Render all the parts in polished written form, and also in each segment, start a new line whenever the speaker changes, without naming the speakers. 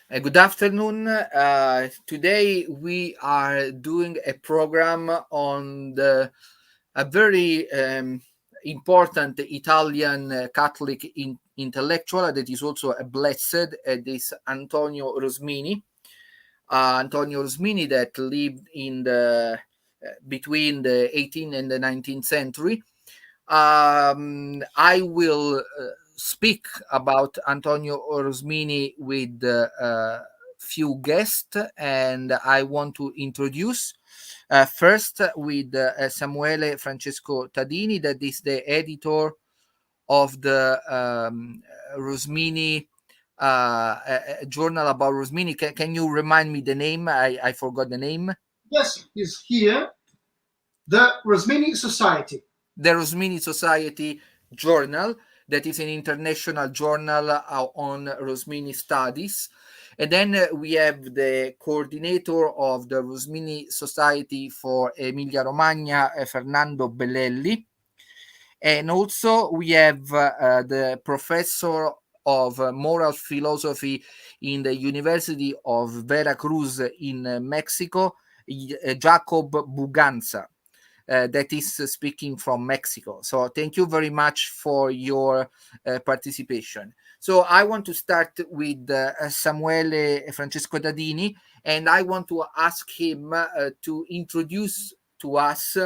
Good afternoon. Today we are doing a program on a very important Italian Catholic intellectual that is also a blessed, this Antonio Rosmini. Antonio Rosmini that lived in the between the 18th and the 19th century. I will speak about Antonio Rosmini with few guests, and I want to introduce first with Samuele Francesco Tadini, that is the editor of the Rosmini journal about Rosmini. Can you remind me the name? I forgot the name.
Yes, is here the Rosmini Society.
The Rosmini Society journal, that is an international journal on Rosmini studies. And then we have the coordinator of the Rosmini Society for Emilia Romagna, Fernando Bellelli. And also we have the professor of moral philosophy in the University of Veracruz in Mexico, Jacob Buganza. That is speaking from Mexico. So thank you very much for your participation. So I want to start with Samuele Francesco Tadini, and I want to ask him to introduce to us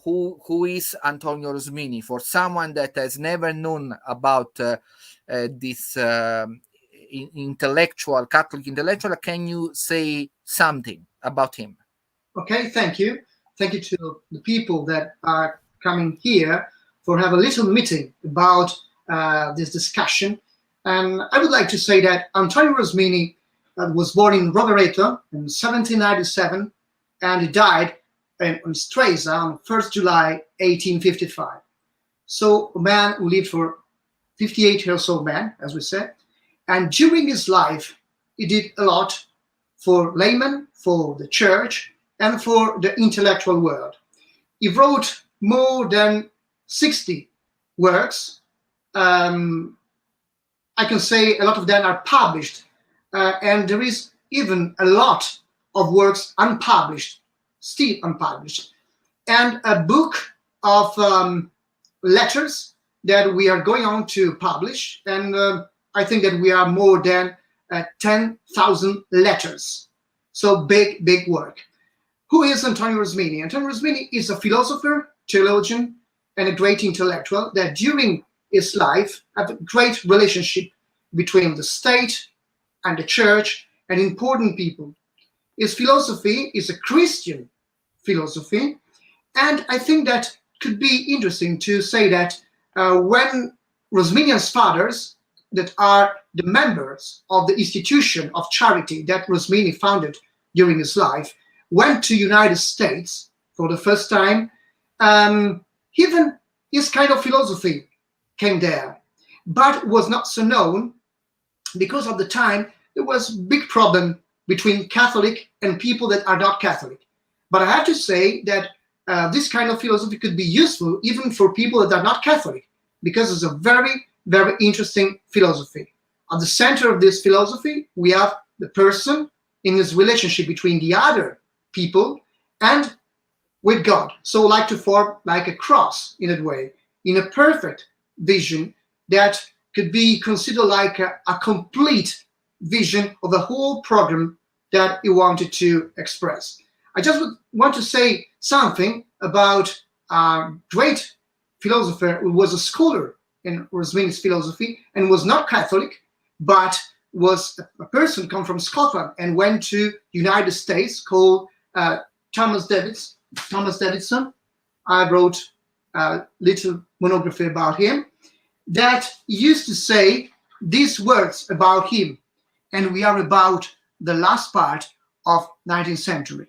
who is Antonio Rosmini, for someone that has never known about this intellectual, Catholic intellectual. Can you say something about him?
Okay, thank you. Thank you to the people that are coming here for have a little meeting about this discussion. And I would like to say that Antonio Rosmini was born in Rovereto in 1797, and he died in Stresa on 1st July 1855. So a man who lived for 58 years old man, as we said. And during his life, he did a lot for laymen, for the church, and for the intellectual world. He wrote more than 60 works. I can say a lot of them are published, and there is even a lot of works unpublished, still unpublished, and a book of letters that we are going on to publish, and I think that we are more than 10,000 letters. So big work. Who is Antonio Rosmini? Antonio Rosmini is a philosopher, theologian, and a great intellectual that during his life had a great relationship between the state and the church and important people. His philosophy is a Christian philosophy, and I think that could be interesting to say that when Rosminian's fathers, that are the members of the institution of charity that Rosmini founded during his life, went to United States for the first time, even his kind of philosophy came there, but was not so known because of the time there was big problem between Catholic and people that are not Catholic. But I have to say that this kind of philosophy could be useful even for people that are not Catholic, because it's a very, very interesting philosophy. At the center of this philosophy, we have the person in his relationship between the other people and with God. So like to form like a cross in a way, in a perfect vision that could be considered like a complete vision of the whole program that he wanted to express. I just would want to say something about a great philosopher who was a scholar in Rosmini's philosophy and was not Catholic, but was a person come from Scotland and went to United States, called Thomas Davidson. I wrote a little monography about him that used to say these words about him, and we are about the last part of 19th century.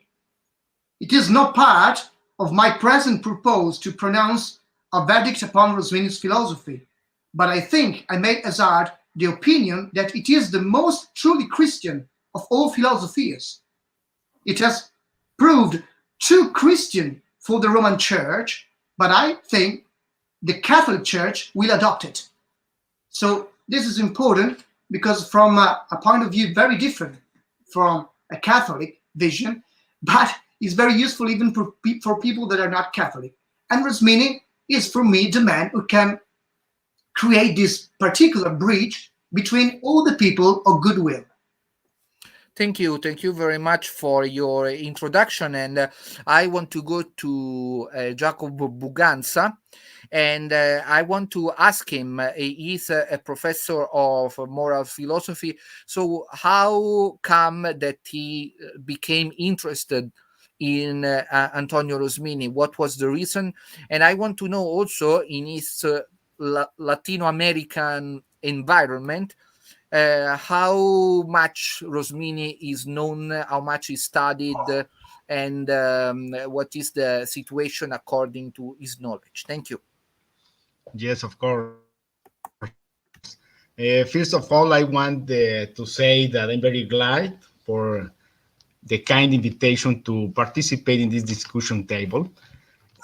It is no part of my present purpose to pronounce a verdict upon Rosmini's philosophy, but I think I may hazard the opinion that it is the most truly Christian of all philosophies. It has proved too Christian for the Roman Church, but I think the Catholic Church will adopt it. So this is important because from a point of view very different from a Catholic vision, but it's very useful even for people that are not Catholic. And Rosmini is, for me, the man who can create this particular bridge between all the people of goodwill.
Thank you very much for your introduction. And I want to go to Jacopo Buganza, and I want to ask him. He is a professor of moral philosophy. So, how come that he became interested in Antonio Rosmini? What was the reason? And I want to know also in his Latino American environment, how much Rosmini is known, how much is studied, and what is the situation according to his knowledge. Thank you.
Yes, of course. First of all, I want to say that I'm very glad for the kind invitation to participate in this discussion table.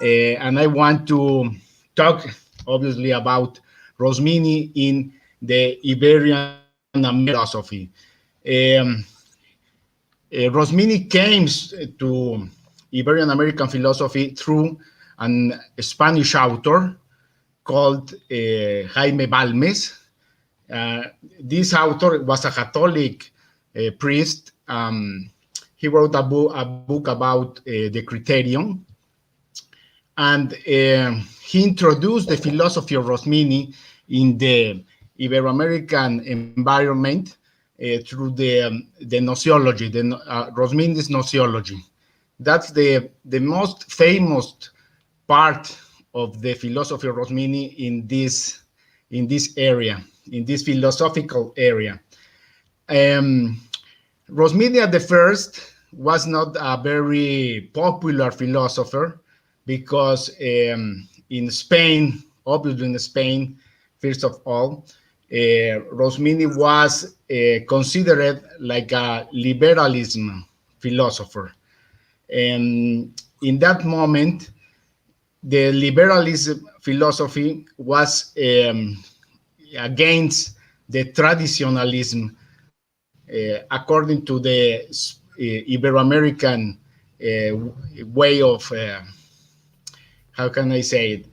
And I want to talk, obviously, about Rosmini in the Iberian American philosophy. Um, Rosmini came to Iberian American philosophy through an Spanish author called Jaime Balmes. This author was a Catholic priest. He wrote a book about the criterion, and he introduced the philosophy of Rosmini in the Ibero-American environment through the gnoseology, Rosmini's gnoseology. That's the most famous part of the philosophy of Rosmini in this area, in this philosophical area. Rosmini at the first was not a very popular philosopher because in Spain, obviously in Spain, first of all, Rosmini was considered like a liberalism philosopher. And in that moment, the liberalism philosophy was against the traditionalism according to the Ibero-American way of, how can I say it,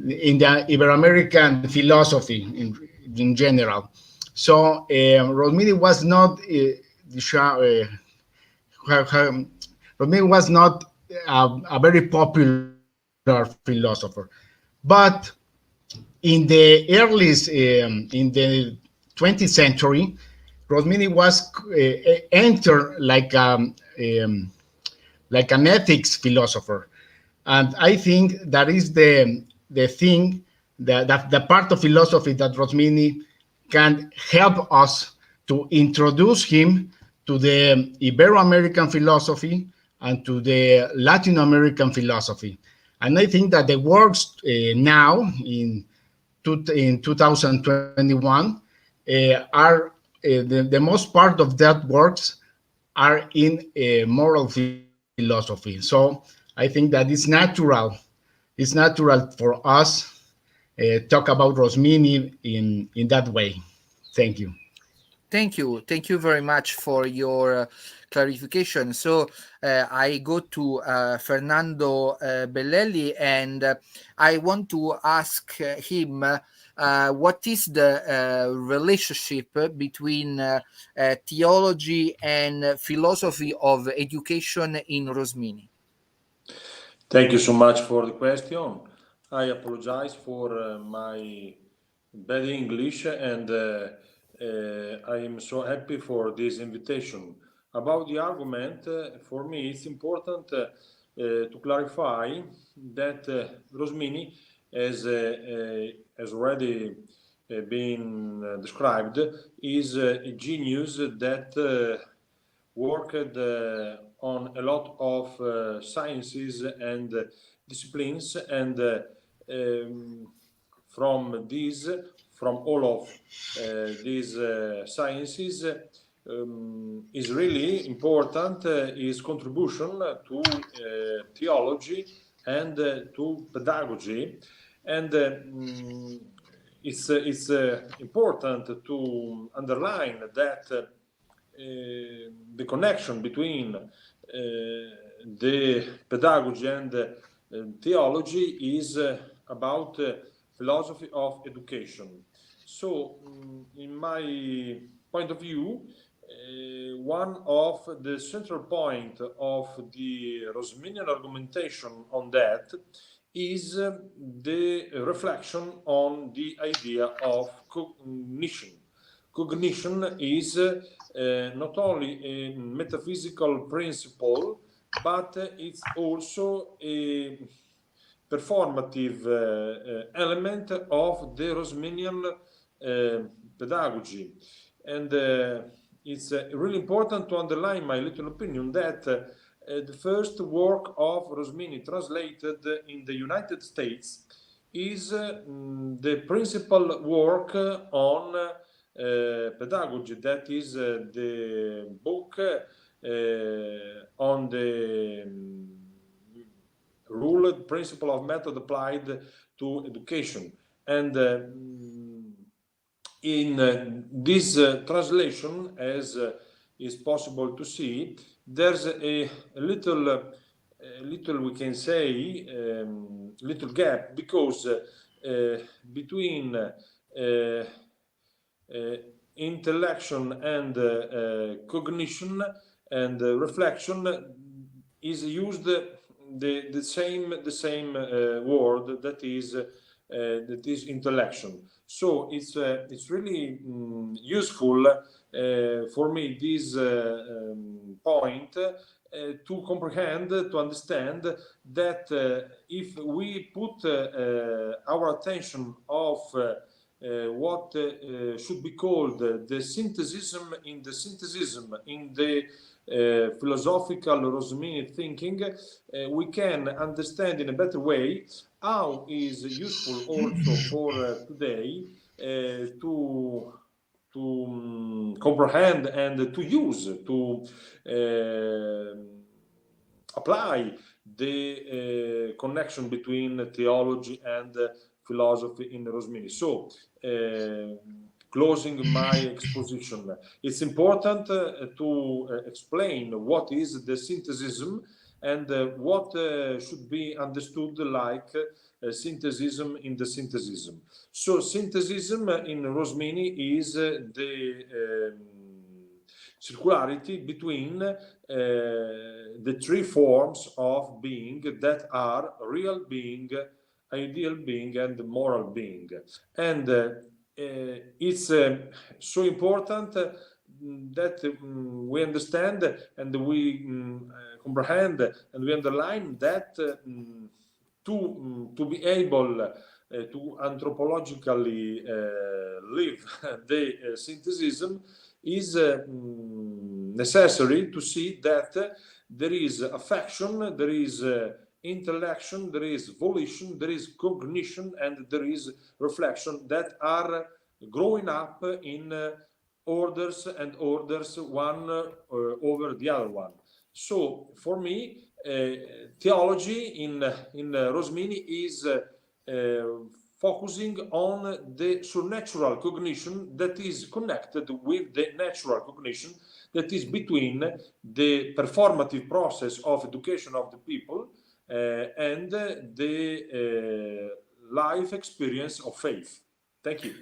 in the Ibero-American philosophy in general. So Rosmini was not Rosmini was not a very popular philosopher, but in the early in the 20th century, Rosmini was entered like an ethics philosopher, and I think that is the thing that the part of philosophy that Rosmini can help us to introduce him to the Ibero-American philosophy and to the Latin American philosophy. And I think that the works now in 2021 are the most part of that works are in moral philosophy. So I think that it's natural for us talk about Rosmini in that way. Thank you.
Thank you very much for your clarification. So I go to Fernando Bellelli, and I want to ask him what is the relationship between theology and philosophy of education in Rosmini.
Thank you so much for the question. I apologize for my bad English, and I am so happy for this invitation. About the argument, for me it's important to clarify that Rosmini, as already been described, is a genius that worked on a lot of sciences and disciplines, and from all of these sciences, is really important his contribution to theology and to pedagogy, and it's important to underline that the connection between the pedagogy and theology is about philosophy of education. So, in my point of view, one of the central point of the Rosminian argumentation on that is the reflection on the idea of cognition. Cognition is not only a metaphysical principle, but it's also a performative element of the Rosminian pedagogy. And it's really important to underline my little opinion that the first work of Rosmini translated in the United States is the principal work on pedagogy, that is the book on the rule, principle of method applied to education. And in this translation, as is possible to see, there's a little we can say, little gap, because between intellection and cognition and reflection is used the same word, that is intellection. So it's really useful for me, this point, to comprehend, to understand that if we put our attention of what should be called the synthesism in the philosophical Rosmini thinking, we can understand in a better way how is useful also for today to comprehend and to use, to apply the connection between theology and philosophy in Rosmini. So, closing my exposition, it's important to explain what is the synthesism and what should be understood like synthesism in the synthesism. So, synthesism in Rosmini is the circularity between the three forms of being that are real being, ideal being, and moral being. And it's so important that we understand and we comprehend and we underline that to be able to anthropologically live the synthesism is necessary to see that there is affection, there is intellection, there is volition, there is cognition, and there is reflection that are growing up in orders and orders, one over the other one. So for me, theology in Rosmini is focusing on the supernatural cognition that is connected with the natural cognition that is between the performative process of education of the people and the life experience of faith. Thank you.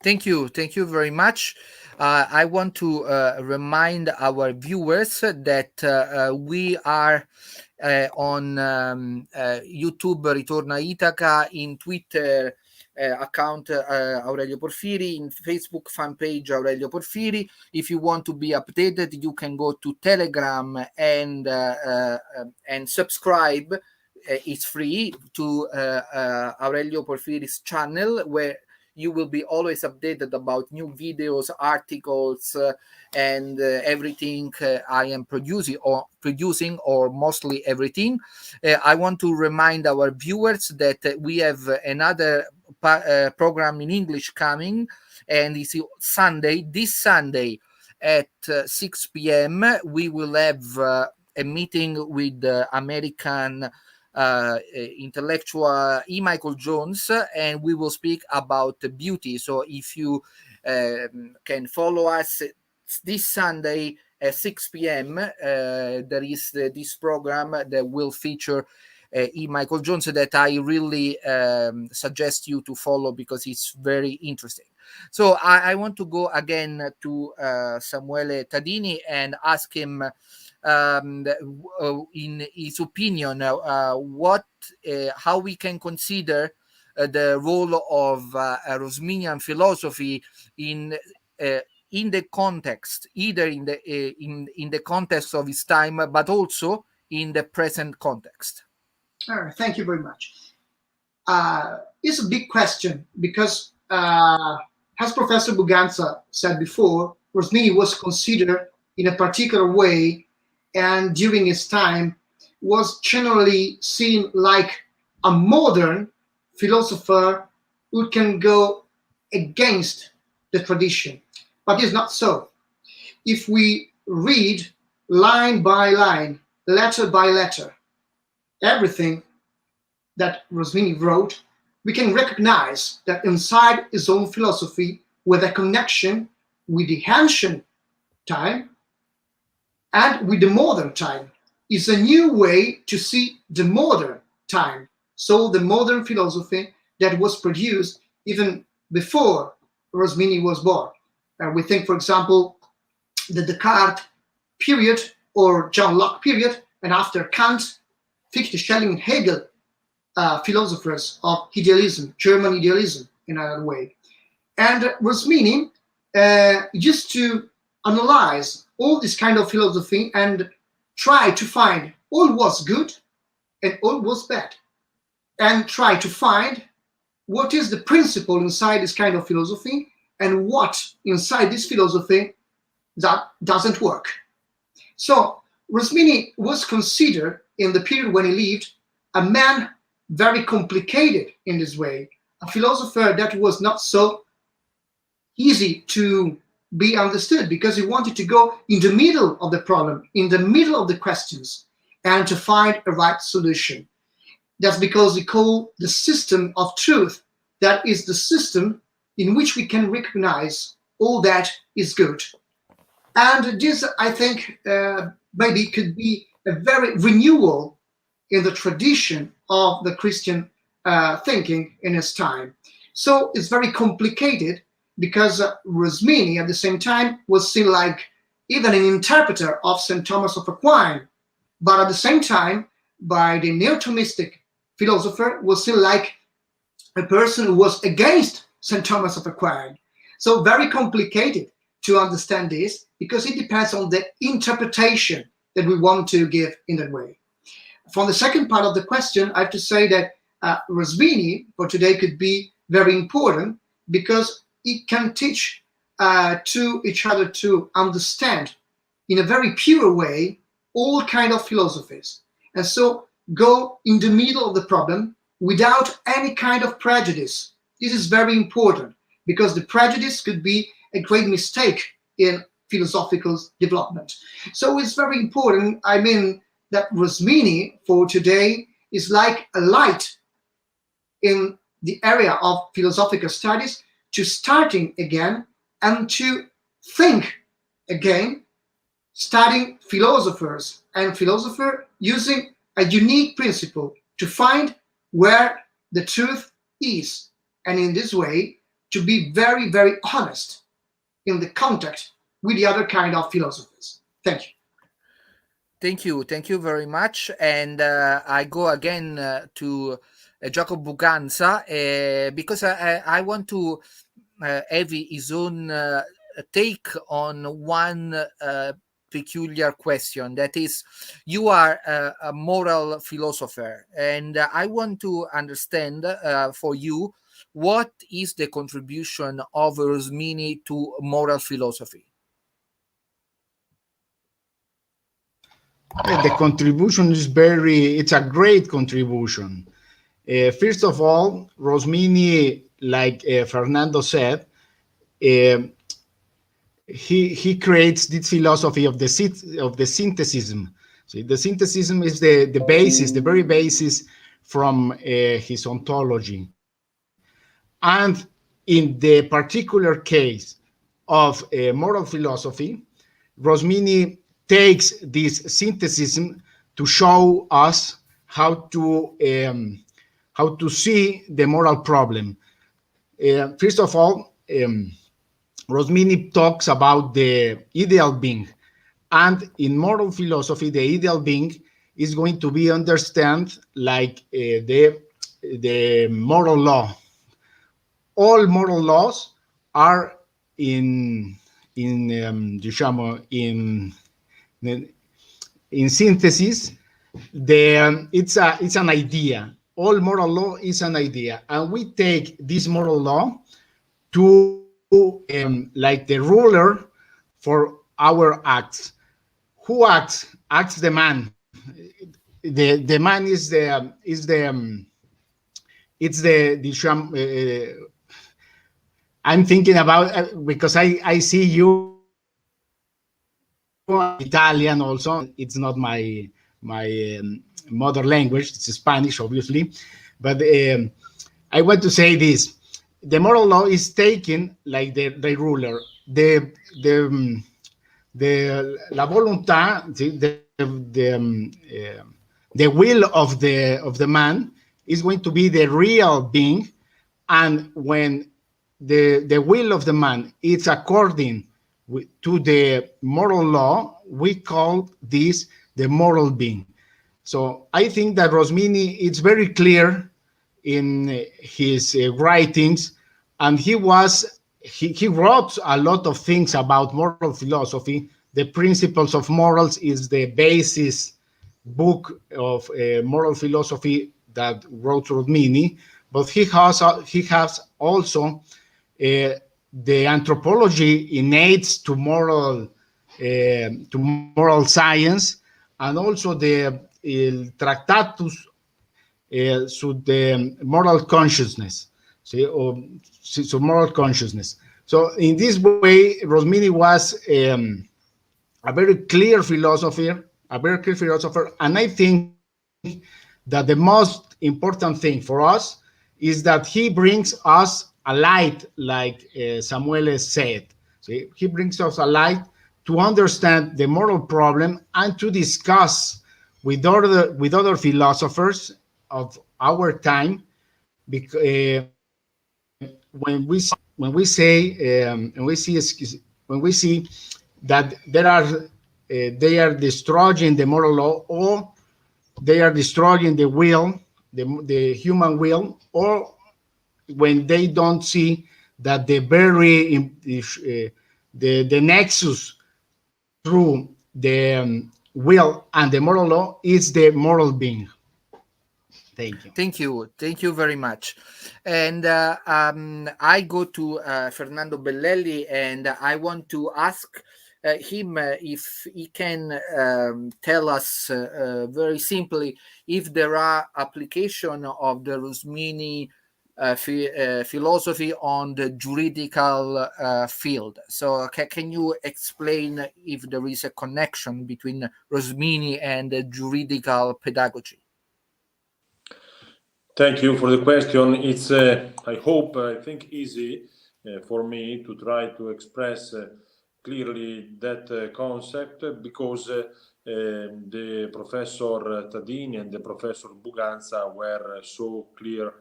Thank you very much. I want to remind our viewers that we are on YouTube Ritorna Itaca, in Twitter account Aurelio Porfiri, in Facebook fan page Aurelio Porfiri. If you want to be updated, you can go to Telegram and subscribe. It's free to Aurelio Porfiri's channel, where you will be always updated about new videos, articles, and everything I am producing, or mostly everything. I want to remind our viewers that we have another program in English coming, and it's Sunday. This Sunday at 6 p.m. we will have a meeting with American intellectual E. Michael Jones, and we will speak about beauty. So if you can follow us this Sunday at 6 p.m., there is this program that will feature E. Michael Jones that I really suggest you to follow because it's very interesting. So I want to go again to Samuele Tadini and ask him, in his opinion, how we can consider the role of Rosminian philosophy in the context, either in the context of his time, but also in the present context.
All right, thank you very much. It's a big question because, as Professor Buganza said before, Rosmini was considered in a particular way, and during his time was generally seen like a modern philosopher who can go against the tradition. But it's not so. If we read line by line, letter by letter, everything that Rosmini wrote, we can recognize that inside his own philosophy, with a connection with the ancient time and with the modern time, is a new way to see the modern time. So the modern philosophy that was produced even before Rosmini was born. We think, for example, the Descartes period or John Locke period, and after Kant, Fichte, Schelling, and Hegel, philosophers of idealism, German idealism in another way. And Rosmini used to analyze all this kind of philosophy and try to find all was good and all was bad, and try to find what is the principle inside this kind of philosophy and what inside this philosophy that doesn't work. So Rosmini was considered in the period when he lived a man very complicated in this way, a philosopher that was not so easy to be understood because he wanted to go in the middle of the problem, in the middle of the questions, and to find a right solution. That's because he called the system of truth, that is the system in which we can recognize all that is good. And this, I think, maybe could be a very renewal in the tradition of the Christian thinking in his time. So it's very complicated because Rosmini at the same time was seen like even an interpreter of St. Thomas of Aquin, but at the same time by the neo-Thomistic philosopher was seen like a person who was against St. Thomas of Aquin. So very complicated to understand this because it depends on the interpretation that we want to give in that way. For the second part of the question, I have to say that Rosmini for today could be very important because it can teach to each other to understand in a very pure way all kind of philosophies, and so go in the middle of the problem without any kind of prejudice. This is very important because the prejudice could be a great mistake in philosophical development. So it's very important, I mean, that Rosmini for today is like a light in the area of philosophical studies to starting again and to think again, studying philosophers and philosopher using a unique principle to find where the truth is, and in this way to be very, very honest in the contact with the other kind of philosophers. Thank you.
Thank you very much. And I go again to Jacob Buganza because I want to have his own take on one peculiar question. That is, you are a moral philosopher, and I want to understand for you what is the contribution of Rosmini to moral philosophy.
The contribution is it's a great contribution. First of all, Rosmini, like Fernando said, he creates this philosophy of the synthesis. See, the synthesis is the basis, the very basis from his ontology. And in the particular case of moral philosophy, Rosmini takes this synthesis to show us how to see the moral problem. First of all, Rosmini talks about the ideal being, and in moral philosophy, the ideal being is going to be understood like the moral law. All moral laws are in synthesis. It's an idea. All moral law is an idea, and we take this moral law to like the ruler for our acts. Who acts? Acts the man. The man is I'm thinking about because I see you Italian also. It's not my mother language. It's Spanish, obviously, but I want to say this: the moral law is taken like the ruler, the la voluntà, the will of the man is going to be the real being, and when the will of the man is according to the moral law, we call this the moral being. So I think that Rosmini is very clear in his writings, and he wrote a lot of things about moral philosophy. The Principles of Morals is the basis book of moral philosophy that wrote Rosmini, but he has also the anthropology innate to moral science, and also the Tractatus so the moral consciousness. So moral consciousness. So in this way, Rosmini was a very clear philosopher, and I think that the most important thing for us is that he brings us a light, like Samuel said. See, he brings us a light to understand the moral problem and to discuss with other philosophers of our time. When we see that they are destroying the moral law, or they are destroying the will, the human will, or when they don't see that the very the nexus through the will and the moral law is the moral being. Thank you.
Thank you very much. And I go to Fernando Bellelli, and I want to ask him if he can tell us very simply if there are application of the Rosmini philosophy on the juridical field. So can you explain if there is a connection between Rosmini and the juridical pedagogy?
Thank you for the question. It's, I think, easy for me to try to express clearly that concept, because the Professor Tadini and the Professor Buganza were so clear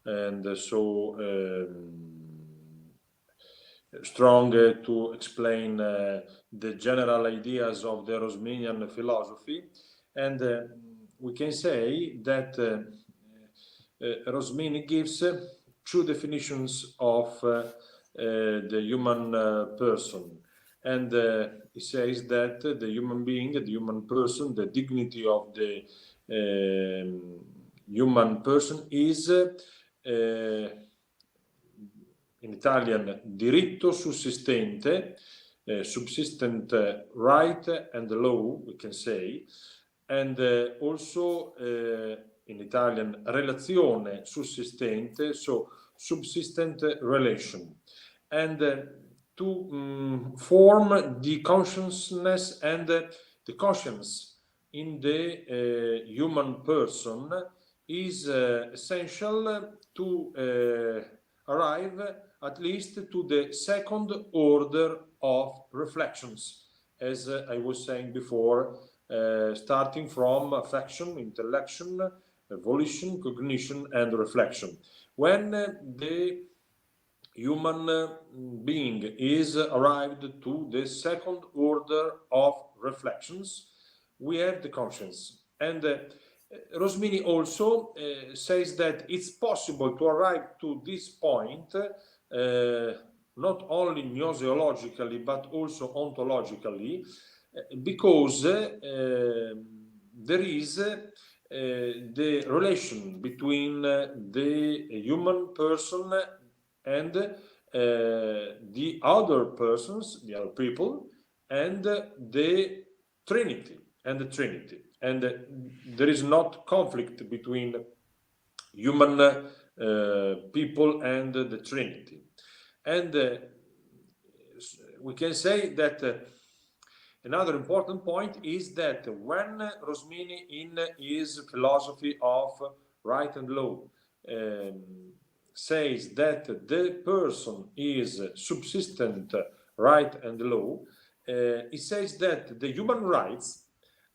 and so strong to explain the general ideas of the Rosminian philosophy. And we can say that Rosmini gives two definitions of the human person. And he says that the human being, the human person, the dignity of the human person is, in Italian, diritto sussistente, subsistent right and law, we can say, and also in Italian, relazione sussistente, so subsistent relation, and to form the consciousness and the conscience in the human person is essential to arrive at least to the second order of reflections, as I was saying before, starting from affection, intellection, volition, cognition, and reflection. When the human being is arrived to the second order of reflections, we have the conscience. And Rosmini also says that it's possible to arrive to this point not only gnoseologically but also ontologically, because there is the relation between the human person and the other persons, the other people, and the Trinity, and there is not conflict between human people and the Trinity. And we can say that another important point is that when Rosmini, in his philosophy of right and law, says that the person is subsistent right and law, he says that the human rights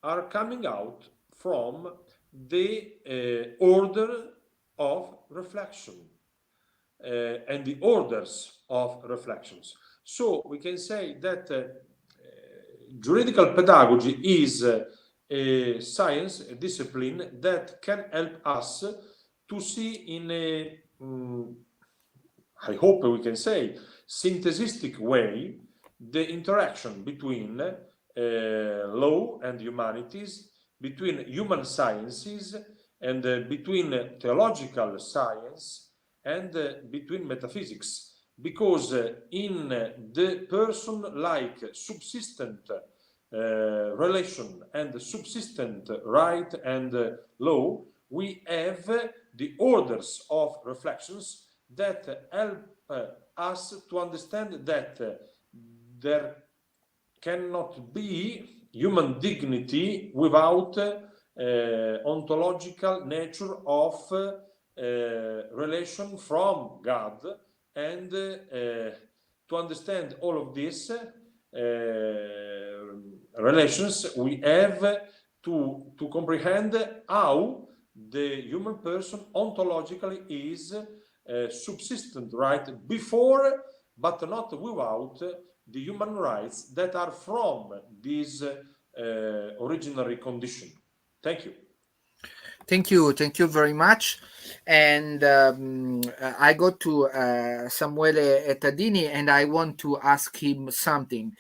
are coming out from the order of reflection and the orders of reflections. So we can say that juridical pedagogy is a science, a discipline that can help us to see in a, I hope we can say, synthesistic way, the interaction between law and humanities, between human sciences, and between theological science and between metaphysics. Because in the person-like subsistent relation and subsistent right and law, we have the orders of reflections that help us to understand that there cannot be human dignity without ontological nature of relation from God. And to understand all of these relations, we have to comprehend how the human person ontologically is subsistent right before, but not without, the human rights that are from this originary condition. Thank you.
Thank you very much. And I go to Samuele Tadini, and I want to ask him something.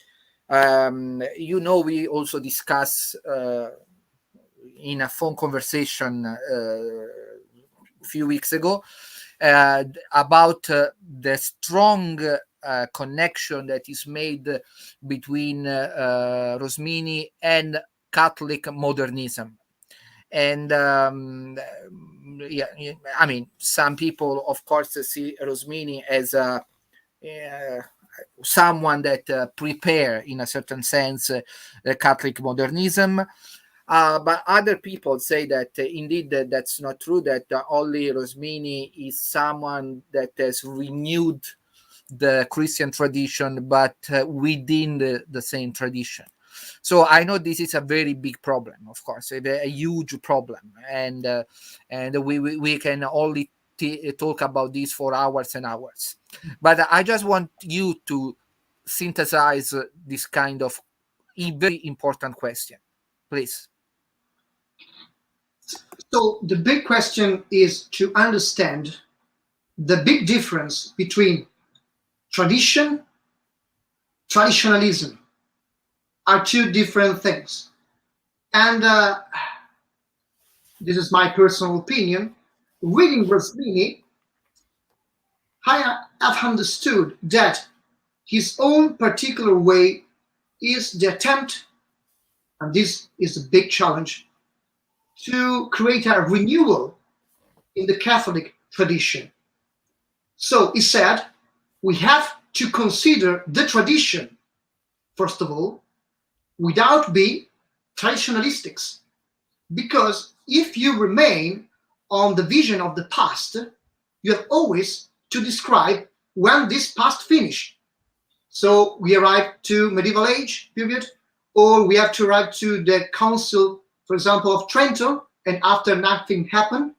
We also discuss in a phone conversation a few weeks ago about the strong connection that is made between Rosmini and Catholic modernism. And I mean, some people, of course, see Rosmini as someone that prepare, in a certain sense, Catholic modernism. But other people say that indeed that's not true, that only Rosmini is someone that has renewed the Christian tradition, but within the same tradition. So I know this is a very big problem, of course, a huge problem, and we can only talk about this for hours and hours. But I just want you to synthesize this kind of very important question, please.
So the big question is to understand the big difference between tradition, traditionalism are two different things. And this is my personal opinion. Reading Rosmini, I have understood that his own particular way is the attempt, and this is a big challenge, to create a renewal in the Catholic tradition. So he said, we have to consider the tradition, first of all, without being traditionalistics. Because if you remain on the vision of the past, you have always to describe when this past finished. So we arrive to medieval age period, or we have to arrive to the Council, for example, of Trento, and after nothing happened,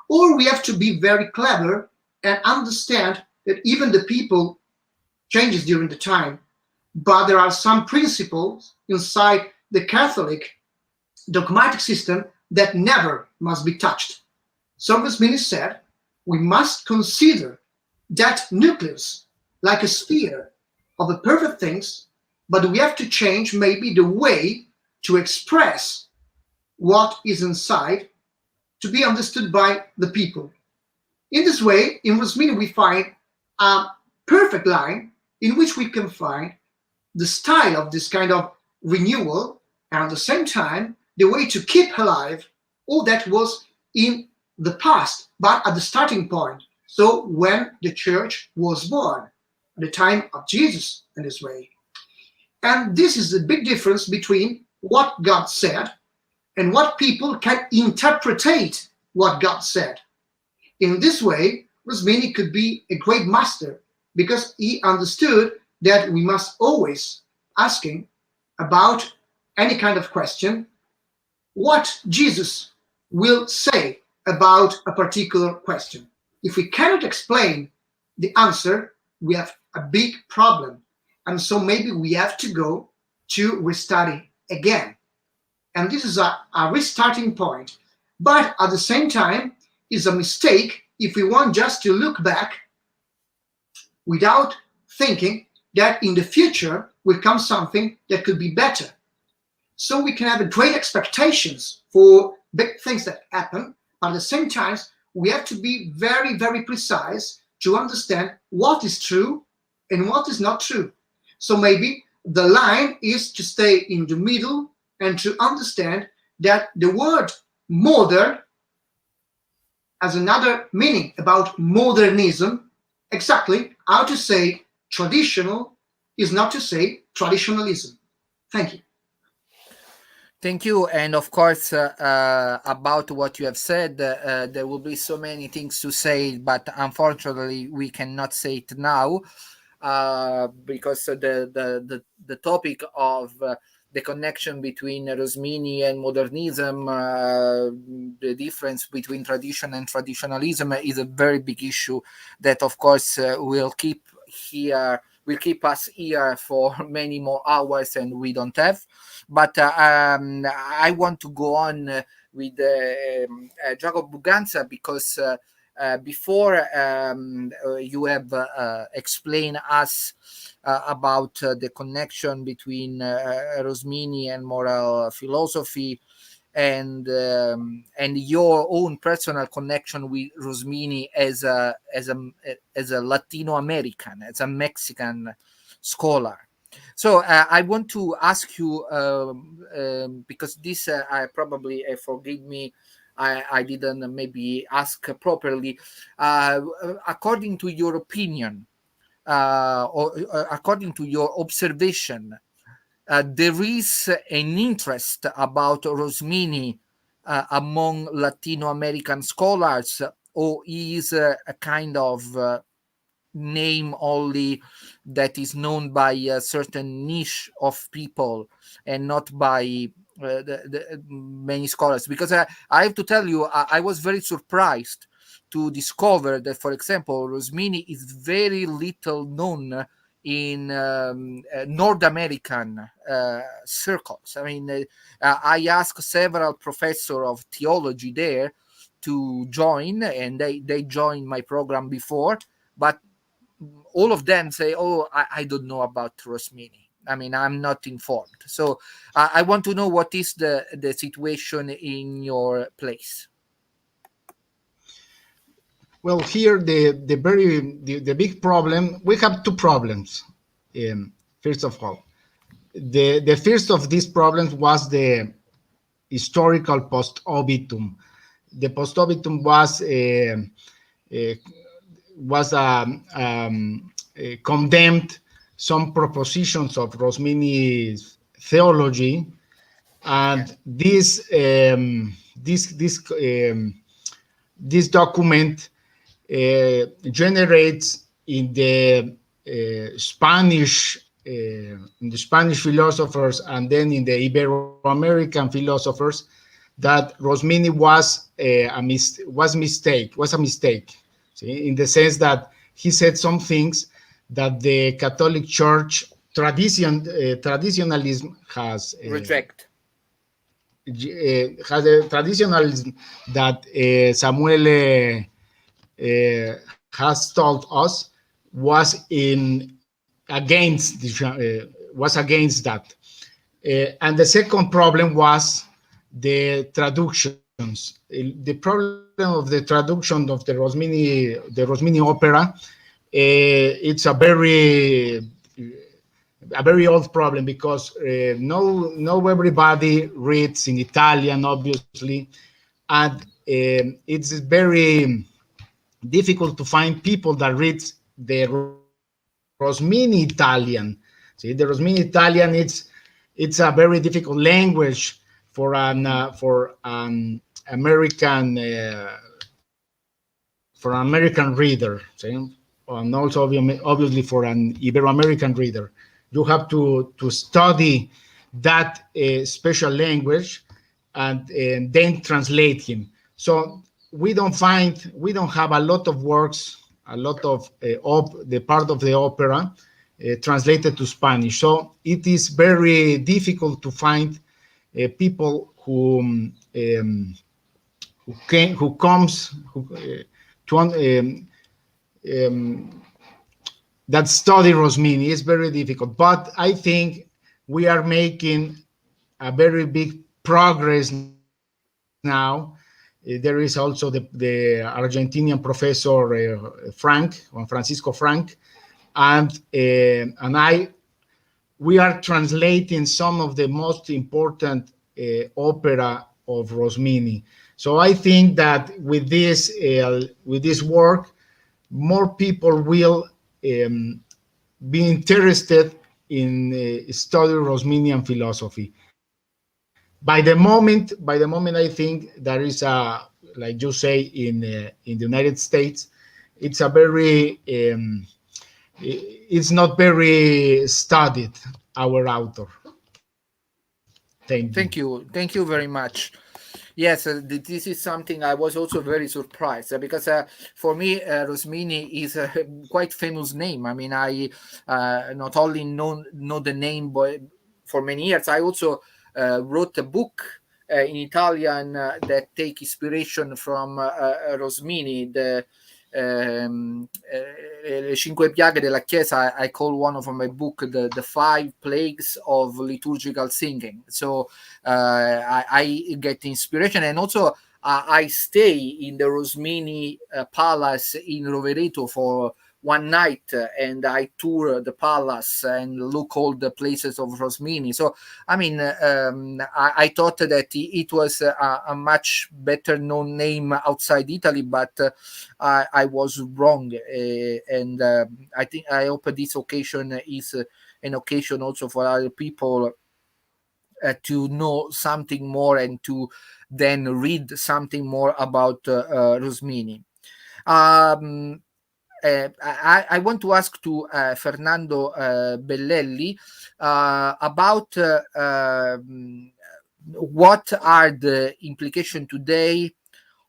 or we have to be very clever and understand that even the people changes during the time, but there are some principles inside the Catholic dogmatic system that never must be touched. So Rosmini said, we must consider that nucleus like a sphere of the perfect things, but we have to change maybe the way to express what is inside to be understood by the people. In this way, in Rosmini, we find a perfect line in which we can find the style of this kind of renewal, and at the same time, the way to keep alive all that was in the past, but at the starting point. So when the church was born, at the time of Jesus in this way. And this is the big difference between what God said and what people can interpret what God said. In this way, Rosmini could be a great master because he understood that we must always asking about any kind of question what Jesus will say about a particular question. If we cannot explain the answer, we have a big problem. And so maybe we have to go to restudy again. And this is a restarting point. But at the same time, it's a mistake if we want just to look back without thinking that in the future will come something that could be better. So we can have great expectations for big things that happen, but at the same time, we have to be very, very precise to understand what is true and what is not true. So maybe the line is to stay in the middle and to understand that the word modern has another meaning about modernism, exactly how to say traditional is not to say traditionalism. Thank you.
Thank you. And of course, about what you have said, there will be so many things to say, but unfortunately, we cannot say it now because the topic of the connection between Rosmini and modernism, the difference between tradition and traditionalism is a very big issue that, of course, will keep us here for many more hours, and we don't have. But I want to go on with Jacob Buganza because before you have explained us about the connection between Rosmini and moral philosophy and your own personal connection with Rosmini as a Latino American, as a Mexican scholar. So I want to ask you because this probably forgive me, I didn't maybe ask properly. According to your opinion, or according to your observation, there is an interest about Rosmini among Latino American scholars, or is a kind of name only that is known by a certain niche of people and not by the many scholars? Because I have to tell you, I was very surprised to discover that, for example, Rosmini is very little known in North American circles. I mean, I asked several professors of theology there to join, and they joined my program before, but all of them say, "Oh, I don't know about Rosmini. I mean, I'm not informed." So I want to know what is the situation in your place.
Well, here the big problem, we have two problems. First of all, the first of these problems was the historical post obitum. The post obitum was condemned some propositions of Rosmini's theology and this document generates in the Spanish philosophers, and then in the Ibero-American philosophers, that Rosmini was a mistake. See, in the sense that he said some things that the Catholic Church traditionalism
Reject.
has a traditionalism that Samuel has told us was against that. And the second problem was the traductions. The problem of the traduction of the Rosmini opera, it's a very old problem, because no everybody reads in Italian, obviously, and it's very difficult to find people that read the Rosmini Italian. See, the Rosmini Italian, it's a very difficult language for an American reader. See? And also obviously for an Ibero-American reader, you have to study that special language and then translate him. So we don't have a lot of works, a lot of the part of the opera translated to Spanish. So it is very difficult to find people who that study Rosmini. Is very difficult, but I think we are making a very big progress now. There is also the Argentinian professor Juan Francisco Frank, and we are translating some of the most important opera of Rosmini. So I think that with this work, more people will be interested in studying Rosminian philosophy. By the moment, I think there is like you say in the United States, it's a very it's not very studied, our author. Thank you.
Thank you very much. Yes, this is something I was also very surprised because for me, Rosmini is a quite famous name. I mean, I not only know the name, but for many years, I also wrote a book in Italian that take inspiration from Rosmini, Le Cinque Piaghe della Chiesa. I call one of my book the 5 plagues of liturgical singing. So I get inspiration, and also I stay in the Rosmini Palace in Rovereto for one night, and I tour the palace and look all the places of Rosmini. So I mean, I thought that it was a much better known name outside Italy, but I was wrong, and I hope this occasion is an occasion also for other people to know something more and to then read something more about Rosmini. I want to ask to Fernando Bellelli about what are the implications today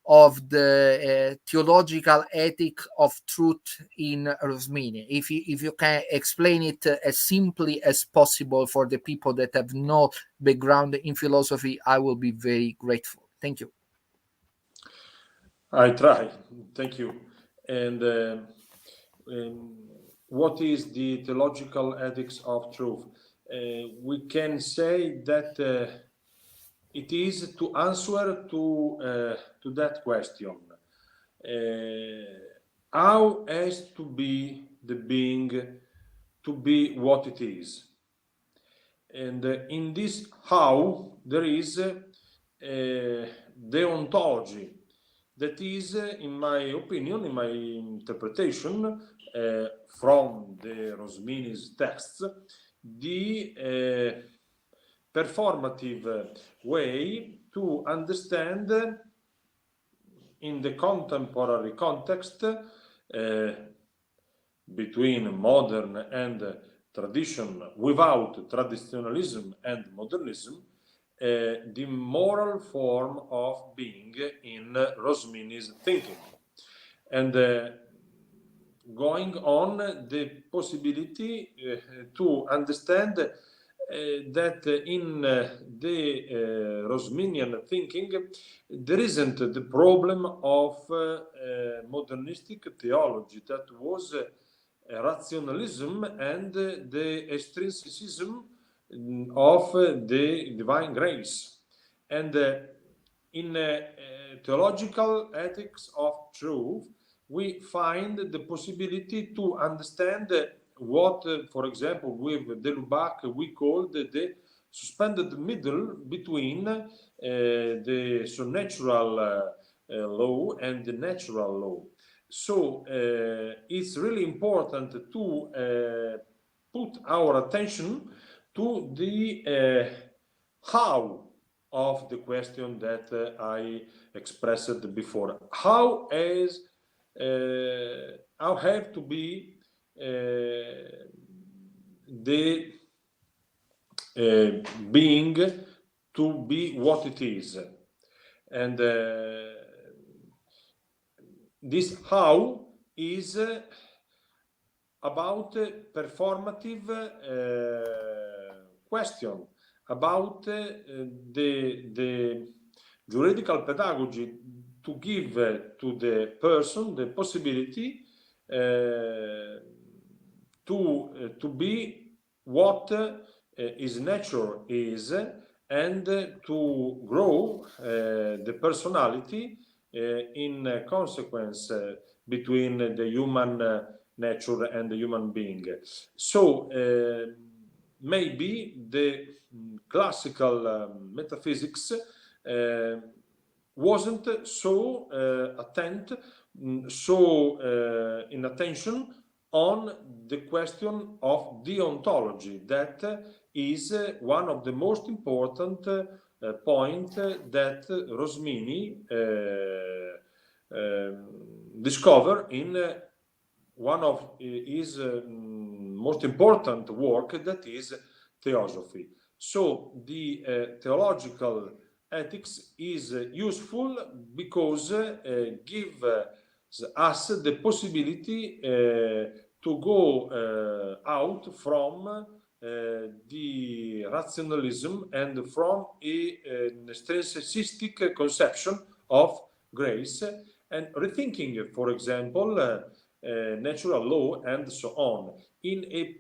of the theological ethic of truth in Rosmini. If you can explain it as simply as possible for the people that have no background in philosophy, I will be very grateful. Thank you.
I try. Thank you. And what is the theological ethics of truth? We can say that it is to answer to that question. How has to be the being to be what it is? And in this how, there is deontology. That is, in my opinion, in my interpretation, from the Rosmini's texts, the performative way to understand in the contemporary context between modern and tradition, without traditionalism and modernism, the moral form of being in Rosmini's thinking. And going on, the possibility to understand that in the Rosminian thinking, there isn't the problem of modernistic theology that was rationalism and the extrinsicism of the divine grace. And in theological ethics of truth, we find the possibility to understand what, for example, with de Lubac we call the suspended middle between the supernatural law and the natural law. So it's really important to put our attention to the how of the question that I expressed before. How have to be the being to be what it is, and this how is about performative question, about the juridical pedagogy to give to the person the possibility to be what his nature is, and to grow the personality in consequence between the human nature and the human being. So maybe the classical metaphysics wasn't so in attention on the question of deontology. That is one of the most important point that Rosmini discovered in one of his most important work, that is Theosophy. So the theological ethics is useful because give us the possibility to go out from the rationalism and from an extrinsicistic conception of grace, and rethinking, for example, natural law and so on, in a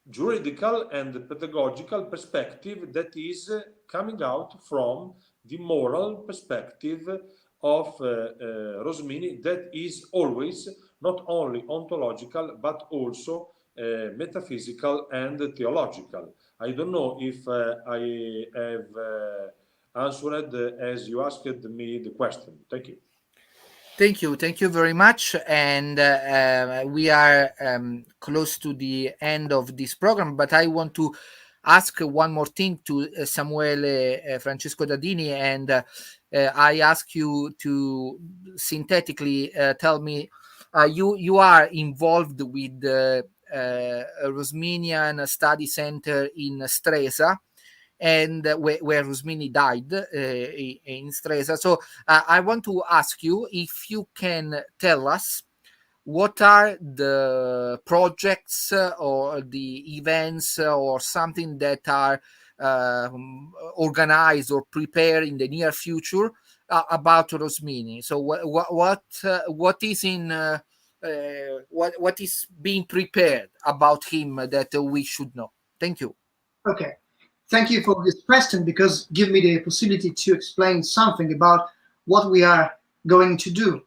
juridical and pedagogical perspective that is coming out from the moral perspective of Rosmini, that is always not only ontological but also metaphysical and theological. I don't know if I have answered as you asked me the question. Thank you.
Thank you very much. And we are close to the end of this program, but I want to ask one more thing to Samuele Francesco Dadini, and I ask you to synthetically tell me, you are involved with the Rosminian Study Center in Stresa, and where Rosmini died in Stresa. So I want to ask you if you can tell us what are the projects or the events or something that are organized or prepared in the near future about Rosmini. So what is in what is being prepared about him that we should know? Thank you.
Okay. Thank you for this question, because give me the possibility to explain something about what we are going to do.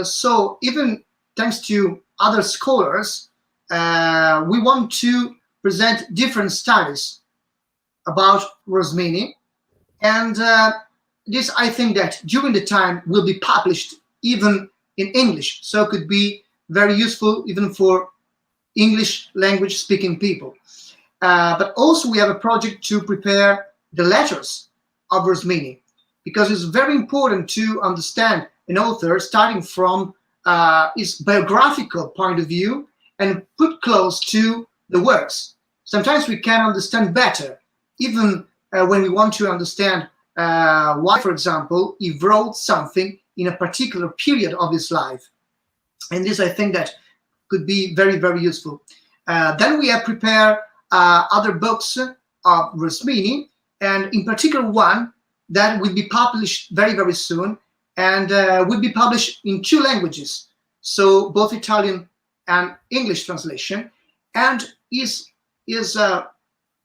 So even thanks to other scholars, we want to present different studies about Rosmini, and this, I think that during the time will be published even in English, so it could be very useful even for English language speaking people. But also we have a project to prepare the letters of Rosmini, because it's very important to understand an author starting from his biographical point of view and put close to the works. Sometimes we can understand better, even when we want to understand why, for example, he wrote something in a particular period of his life. And this, I think, that could be very, very useful. Then we have prepared other books of Rosmini, and in particular one that will be published very, very soon, and will be published in 2 languages, so both Italian and English translation, and is a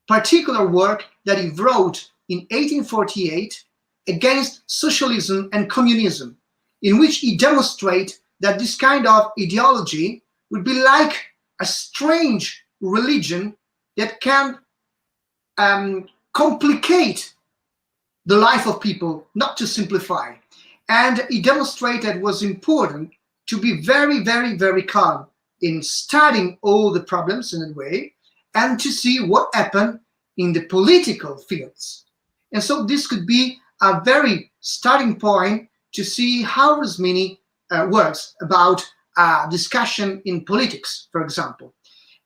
particular work that he wrote in 1848 against socialism and communism, in which he demonstrates that this kind of ideology would be like a strange religion that can complicate the life of people, not to simplify. And he demonstrated it was important to be very, very, very calm in studying all the problems in a way, and to see what happened in the political fields. And so this could be a very starting point to see how Rosmini works about discussion in politics, for example.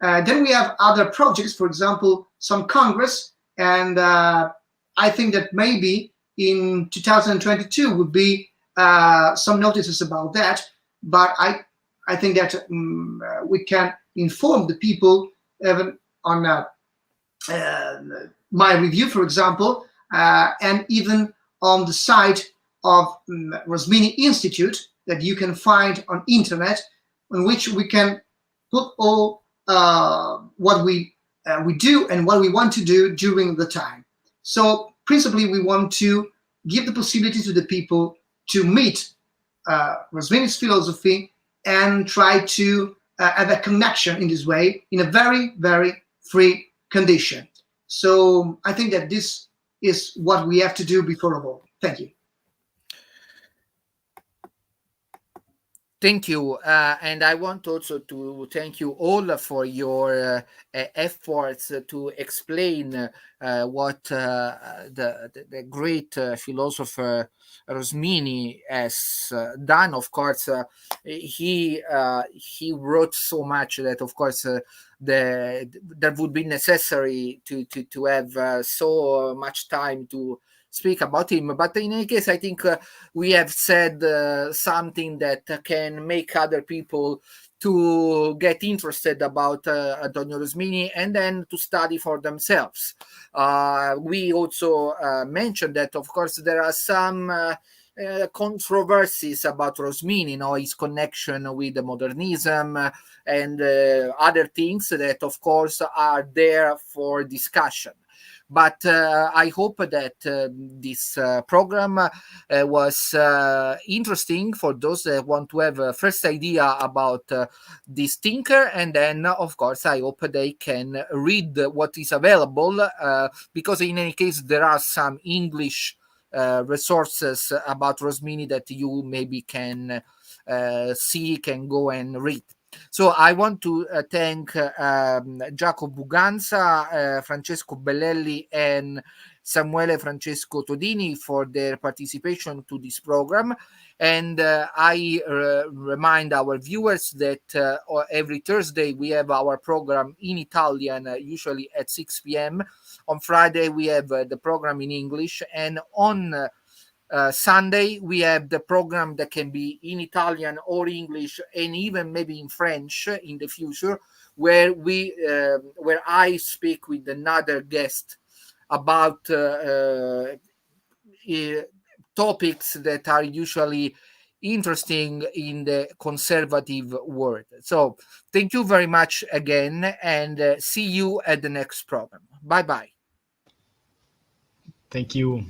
Then we have other projects, for example, some Congress, and I think that maybe in 2022 would be some notices about that, but I think that we can inform the people on my review, for example, and even on the site of Rosmini Institute that you can find on internet, on which we can put all what we do and what we want to do during the time. So principally, we want to give the possibility to the people to meet Rosmini's philosophy and try to have a connection in this way in a very, very free condition. So I think that this is what we have to do before all. Thank you.
Thank you. And I want also to thank you all for your efforts to explain what the great philosopher Rosmini has done. Of course, he wrote so much that, of course, that would be necessary to have so much time to speak about him. But in any case, I think we have said something that can make other people to get interested about Antonio Rosmini and then to study for themselves. We also mentioned that, of course, there are some controversies about Rosmini, his connection with the modernism and other things that, of course, are there for discussion. But I hope that this program was interesting for those that want to have a first idea about this thinker. And then, of course, I hope they can read what is available, because in any case, there are some English resources about Rosmini that you maybe can see, can go and read. So I want to thank Jacopo Buganza, Francesco Bellelli, and Samuele Francesco Todini for their participation to this program. And I remind our viewers that every Thursday we have our program in Italian, usually at 6 p.m. On Friday we have the program in English, and on Sunday we have the program that can be in Italian or English, and even maybe in French in the future, where I speak with another guest about topics that are usually interesting in the conservative world. So thank you very much again, and see you at the next program. Bye bye.
Thank you.